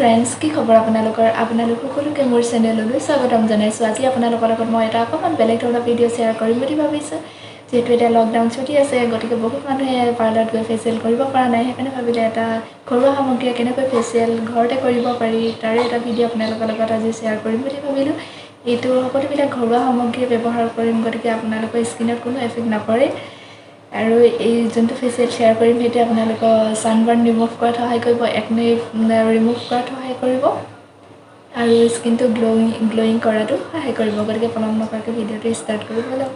Friends की खबर आपनालोक সকলোকে মোৰ চেনেললৈ স্বাগতম জনাইছো আজি আপোনালোকৰ লগত মই এটা অকমান বেলেগ ধৰণৰ ভিডিও শেয়াৰ কৰিম বুলি ভাবিছো যেটো এটা লকডাউন ছুটি আছে গতিকে বহুত মানুহে পাৰ্লাৰত গৈ ফেচিয়েল কৰিব পৰা নাই সেইকাৰণে ভাবিলে এটা ঘৰুৱা সামগ্ৰী কেনেকৈ ফেচিয়েল ঘৰতে কৰিব পাৰি তাৰে এটা ভিডিও আপোনালোকৰ লগত আজি শেয়াৰ কৰিম বুলি ভাবিলো এইটো সকলোবিলাক ঘৰুৱা সামগ্ৰী ব্যৱহাৰ কৰিম গতিকে আপোনালোকৰ স্কিনত কোনো এফেক্ট নকৰে আৰু এই যোনটো ফেচিয়েল শেয়াৰ কৰিম সেইটো আপোনালোকৰ সানবাৰ্ন ৰিমুভ কৰাত সহায় কৰিব একনে ৰিমুভ কৰাত সহায় কৰিব আৰু স্কিনটো গ্লোইং কৰাটো সহায় কৰিব গতিকে পলম নকৰাকৈ ভিডিওটো ষ্টাৰ্ট কৰিব লওক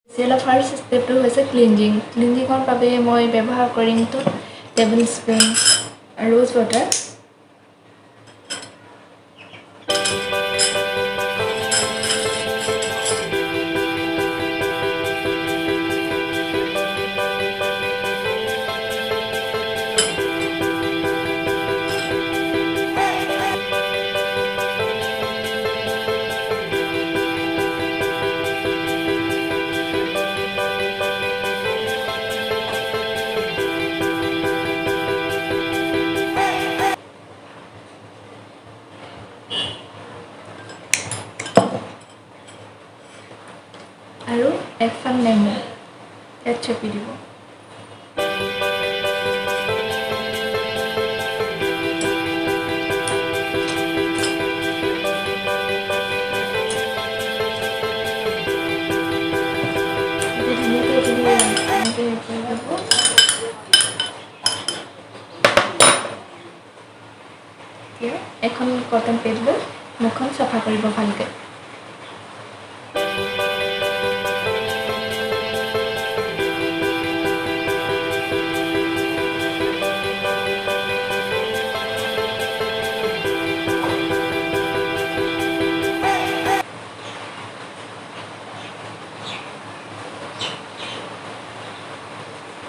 ফেচিয়েলৰ ফাৰ্ষ্ট ষ্টেপটো হৈছে ক্লিনজিঙৰ বাবে মই ব্যৱহাৰ কৰিম টেবল স্পুন ৰ'জ ৱাটাৰ আৰু এখন নেমু এড চেপি দিব এখন কটন পেড লৈ মুখখন চাফা কৰিব ভালকৈ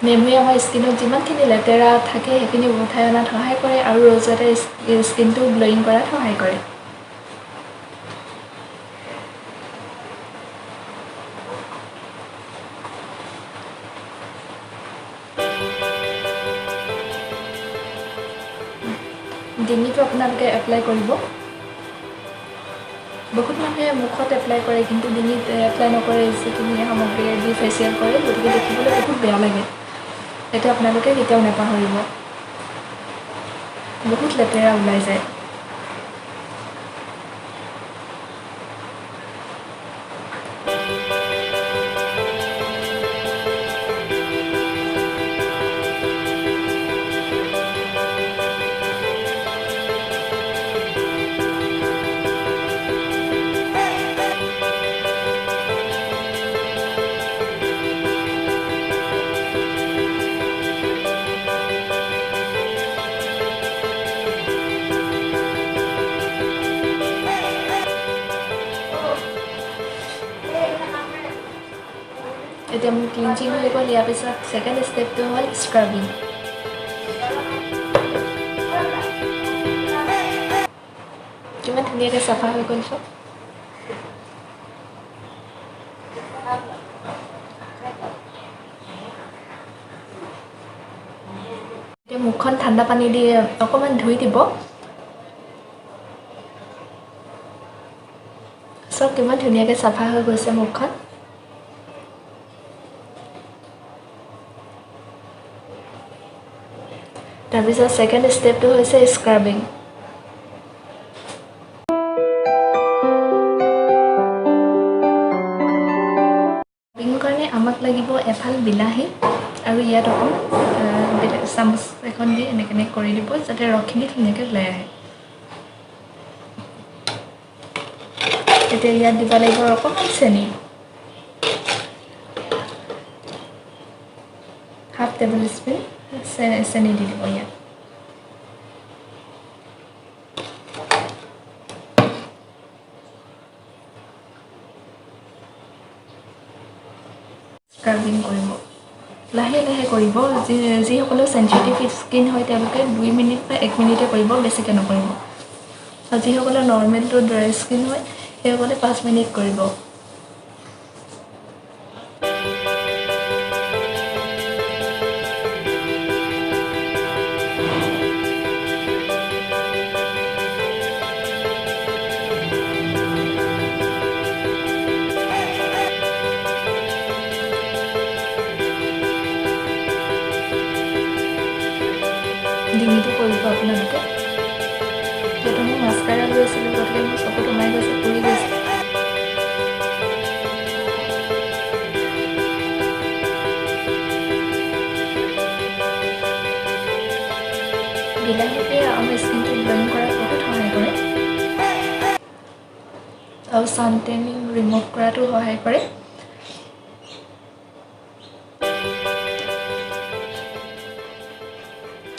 নেমুৱে আমাৰ স্কিনত যিমানখিনি লেতেৰা থাকে সেইখিনি উঠাই অনাত সহায় কৰে আৰু ৰ'জ ৱাটাৰে স্কিনটো গ্লোইং কৰাত সহায় কৰে ডিঙিটো আপোনালোকে এপ্লাই কৰিব বহুত মানুহে মুখত এপ্লাই কৰে কিন্তু ডিঙিত এপ্লাই নকৰে যিখিনি সামগ্ৰীৰে দি ফেচিয়েল কৰে গতিকে দেখিবলৈ বহুত বেয়া লাগে এইটো আপোনালোকে কেতিয়াও নাপাহৰিব বহুত লেতেৰা ওলাই যায় এতিয়া মোৰ ক্লিনজিং হৈ গ'ল ইয়াৰ পিছত ছেকেণ্ড ষ্টেপটো হ'ল স্ক্ৰাবিং কিমান ধুনীয়াকৈ চাফা হৈ গ'ল চব এতিয়া মুখখন ঠাণ্ডা পানী দি অকণমান ধুই দিব চব কিমান ধুনীয়াকৈ চাফা হৈ গৈছে মুখখন তাৰপিছত ছেকেণ্ড ষ্টেপটো হৈছে স্ক্ৰাবিং স্ক্ৰাবিঙৰ কাৰণে আমাক লাগিব এফাল বিলাহী আৰু ইয়াত অকণ চামুচ এখন দি এনেকৈ কৰি দিব যাতে ৰসখিনি ধুনীয়াকৈ ওলাই আহে এতিয়া ইয়াত দিব লাগিব অকণমান চেনি হাফ টেবল স্পুন চেনি দি দিব ইয়াত স্ক্ৰাবিং কৰিব লাহে লাহে কৰিব যিসকলৰ চেনচিটিভ স্কিন হয় তেওঁলোকে 2 মিনিট বা 1 মিনিটে কৰিব বেছিকৈ নকৰিব আৰু যিসকলৰ নৰ্মেলটো ড্ৰাই স্কিন হয় সেইসকলে 5 মিনিট কৰিব আৰু ছান টেনিং ৰিমুভ কৰাটো সহায় কৰে।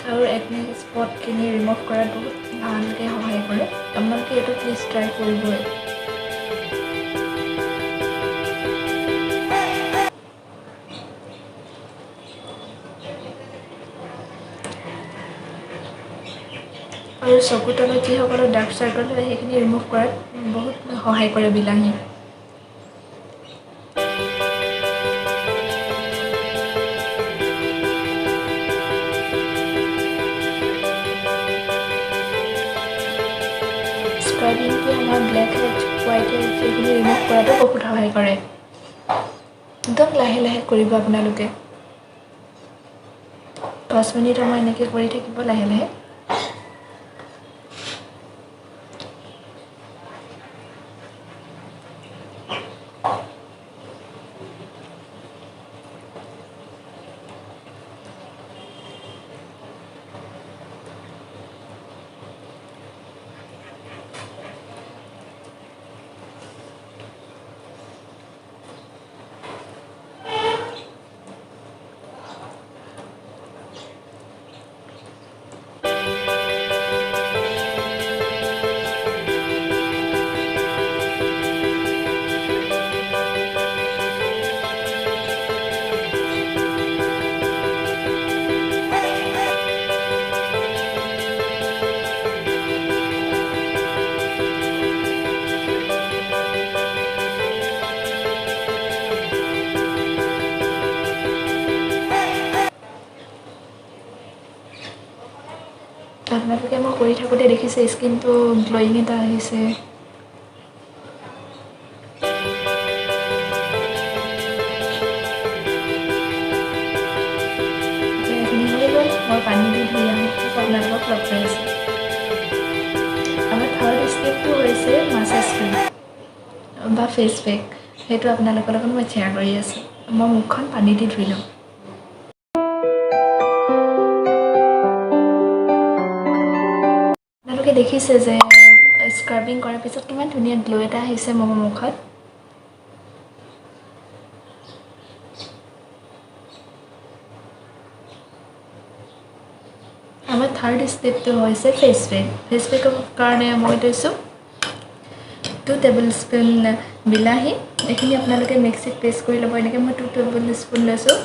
আৰু একনি স্পটখিনি ৰিমুভ কৰাত বহুত ভালকৈ সহায় কৰে। আপোনালোকে এইটো প্লিজ ট্ৰাই কৰিবই। আৰু চকুৰ তলত যিসকলৰ ডাৰ্ক চাৰ্কল হয় সেইখিনি ৰিমুভ কৰাত বহুত সহায় কৰে বিলাহী। স্ক্ৰাবিংটোৱে আমাৰ ব্লেক হেড, হোৱাইট হেড সেইখিনি ৰিমুভ কৰাতো বহুত সহায় কৰে। একদম লাহে লাহে কৰিব আপোনালোকে। 5 মিনিট সময় এনেকৈ কৰি থাকিব লাহে লাহে। আপোনালোকে মই কৰি থাকোঁতে দেখিছে স্কিনটো গ্ল'য়িং এটা আহিছে। এইখিনি হৈ গ'ল। মই পানী দি ধুই আহোঁ, আপোনালোকক লগ পাই আছোঁ। আমাৰ থাৰ্ড ষ্টেপটো হৈছে মাছাজ ক্ৰীম বা ফেচ পেক। সেইটো আপোনালোকৰ লগত মই শ্বেয়াৰ কৰি আছোঁ। মই মুখখন পানী দি ধুই লওঁ। আপোনালোকে দেখিছে যে স্ক্ৰাবিং কৰাৰ পিছত কিমান ধুনীয়া গ্ল' এটা আহিছে মোৰ মুখত। আমাৰ থাৰ্ড ষ্টেপটো হৈছে ফেচ পেক। ফেচ পেকৰ কাৰণে মই লৈছোঁ 2 টেবুল স্পুন বিলাহী। এইখিনি আপোনালোকে মিক্সিত পেষ্ট কৰি ল'ব। এনেকৈ মই 2 টেবুল স্পুন লৈছোঁ।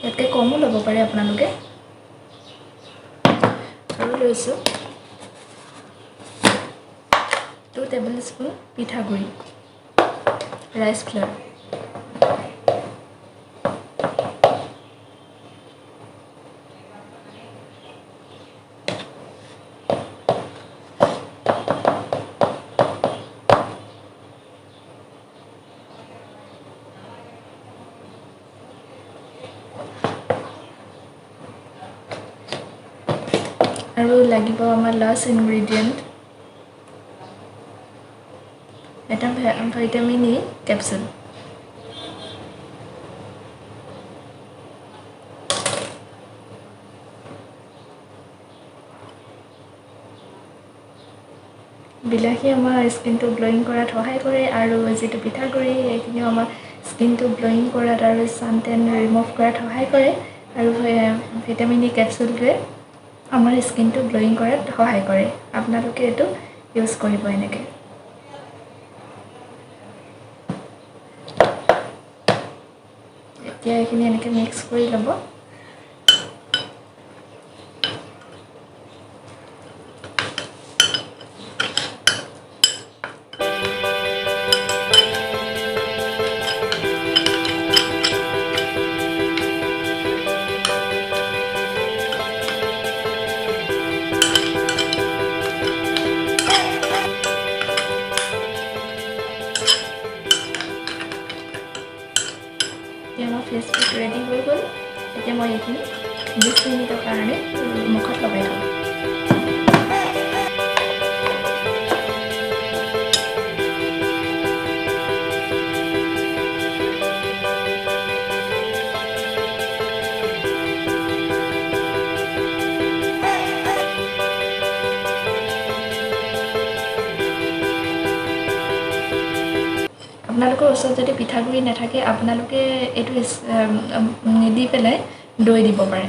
ইয়াতকৈ কমো ল'ব পাৰে আপোনালোকে। আৰু লৈছোঁ 2 টেবুল স্পুন পিঠাগুড়ি, ৰাইচ ফ্লাৰ। আৰু লাগিব আমাৰ লাষ্ট ইনগ্ৰেডিয়েণ্ট এটা ভিটামিন ই কেপচুল। বিলাহী আমাৰ স্কিনটো গ্ল'য়িং কৰাত সহায় কৰে আৰু যিটো পিঠাগুড়ি সেইখিনিও আমাৰ স্কিনটো গ্ল'য়িং কৰাত আৰু ছান টেন ৰিমুভ কৰাত সহায় কৰে। আৰু ভিটামিন ই কেপচুলটোৱে আমাৰ স্কিনটো গ্ল'য়িং কৰাত সহায় কৰে। আপোনালোকে এইটো ইউজ কৰিব এনেকৈ। এতিয়া এইখিনি এনেকৈ মিক্স কৰি ল'ব। এতিয়া আমাৰ ফেচ পেক ৰেডি হৈ গ'ল। এতিয়া মই এইখিনি 20 মিনিটৰ কাৰণে মুখত লগাই থ'ম। আপোনালোকৰ ওচৰত যদি পিঠাগুড়ি নাথাকে আপোনালোকে এইটো নিদি পেলাই দৈ দিব পাৰে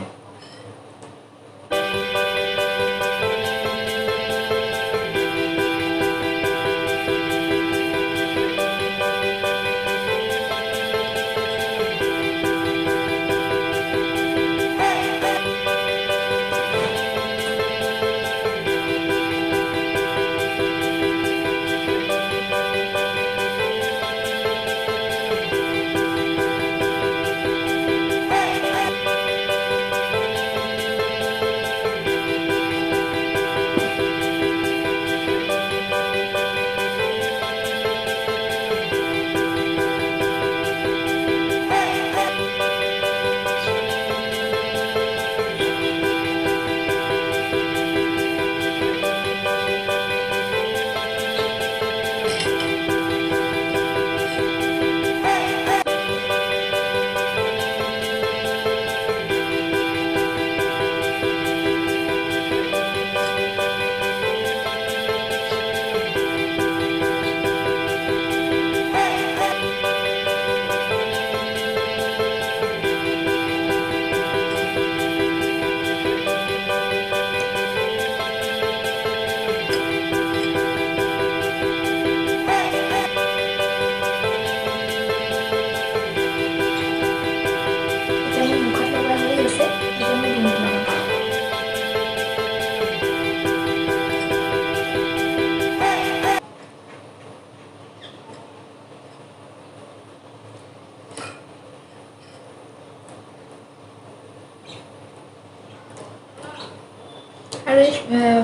আৰু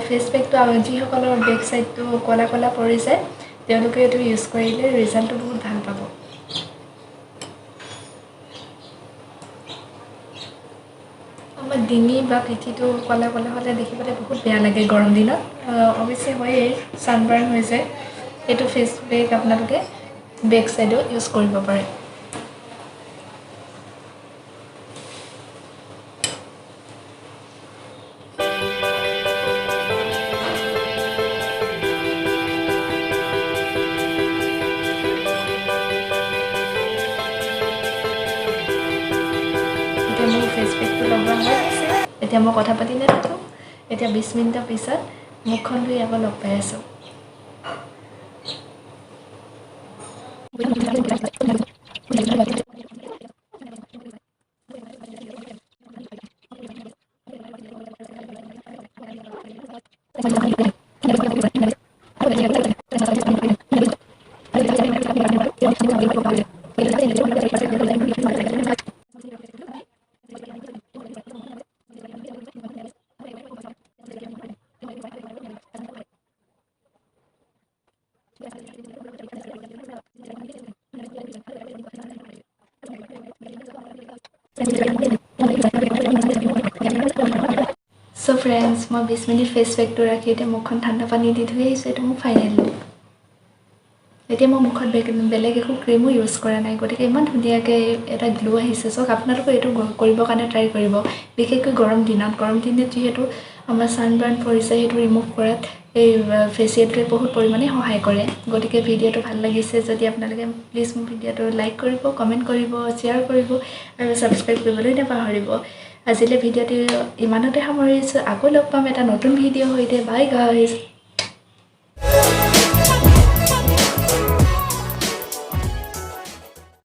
ফেচ পেকটো যিসকলৰ বেক সাইডটো কলা কলা পৰি যায় তেওঁলোকে এইটো ইউজ কৰিলে ৰিজাল্টটো বহুত ভাল পাব আমাৰ ডিঙি বা পিঠিটো কলা কলা হলে দেখিবলৈ বহুত বেয়া লাগে গৰম দিনত অৱশ্যে হয়ে সানবাৰ্ন হৈ যায় এইটো ফেচ পেক আপোনালোকে বেক সাইডো ইউজ কৰিব পাৰে মোৰ ফেচ পেকটো লগোৱা হৈ আছে এতিয়া মই কথা পাতি নাথাকোঁ এতিয়া 20 মিনিটৰ পিছত মুখখন ধুই আকৌ লগ পাই আছোঁ So friends, মই 20 মিনিট ফেচ পেকটো ৰাখি এতিয়া মুখখন ঠাণ্ডা পানী দি ধুই আহিছোঁ এইটো মোৰ ফাইনেল লুক এতিয়া মই মুখত বেলেগ একো ক্ৰীমো ইউজ কৰা নাই গতিকে ইমান ধুনীয়াকৈ এটা গ্লো আহিছে সো আপোনালোকে এইটো কৰিবৰ কাৰণে ট্ৰাই কৰিব বিশেষকৈ গৰম দিনত যিহেতু আমাৰ সানবাৰ্ন পৰিছে সেইটো ৰিমুভ কৰাত এই ফেচিয়েলটোৱে বহুত পৰিমাণে সহায় কৰে গতিকে ভিডিঅ'টো ভাল লাগিছে যদি আপোনালোকে প্লিজ মোৰ ভিডিঅ'টো লাইক কৰিব কমেণ্ট কৰিব শ্বেয়াৰ কৰিব আৰু ছাবস্ক্ৰাইব কৰিবলৈ নাপাহৰিব আজিলৈ ভিডিঅ'টো ইমানতে সামৰিছোঁ আকৌ লগ পাম এটা নতুন ভিডিঅ' সৈতে বাই গাইজ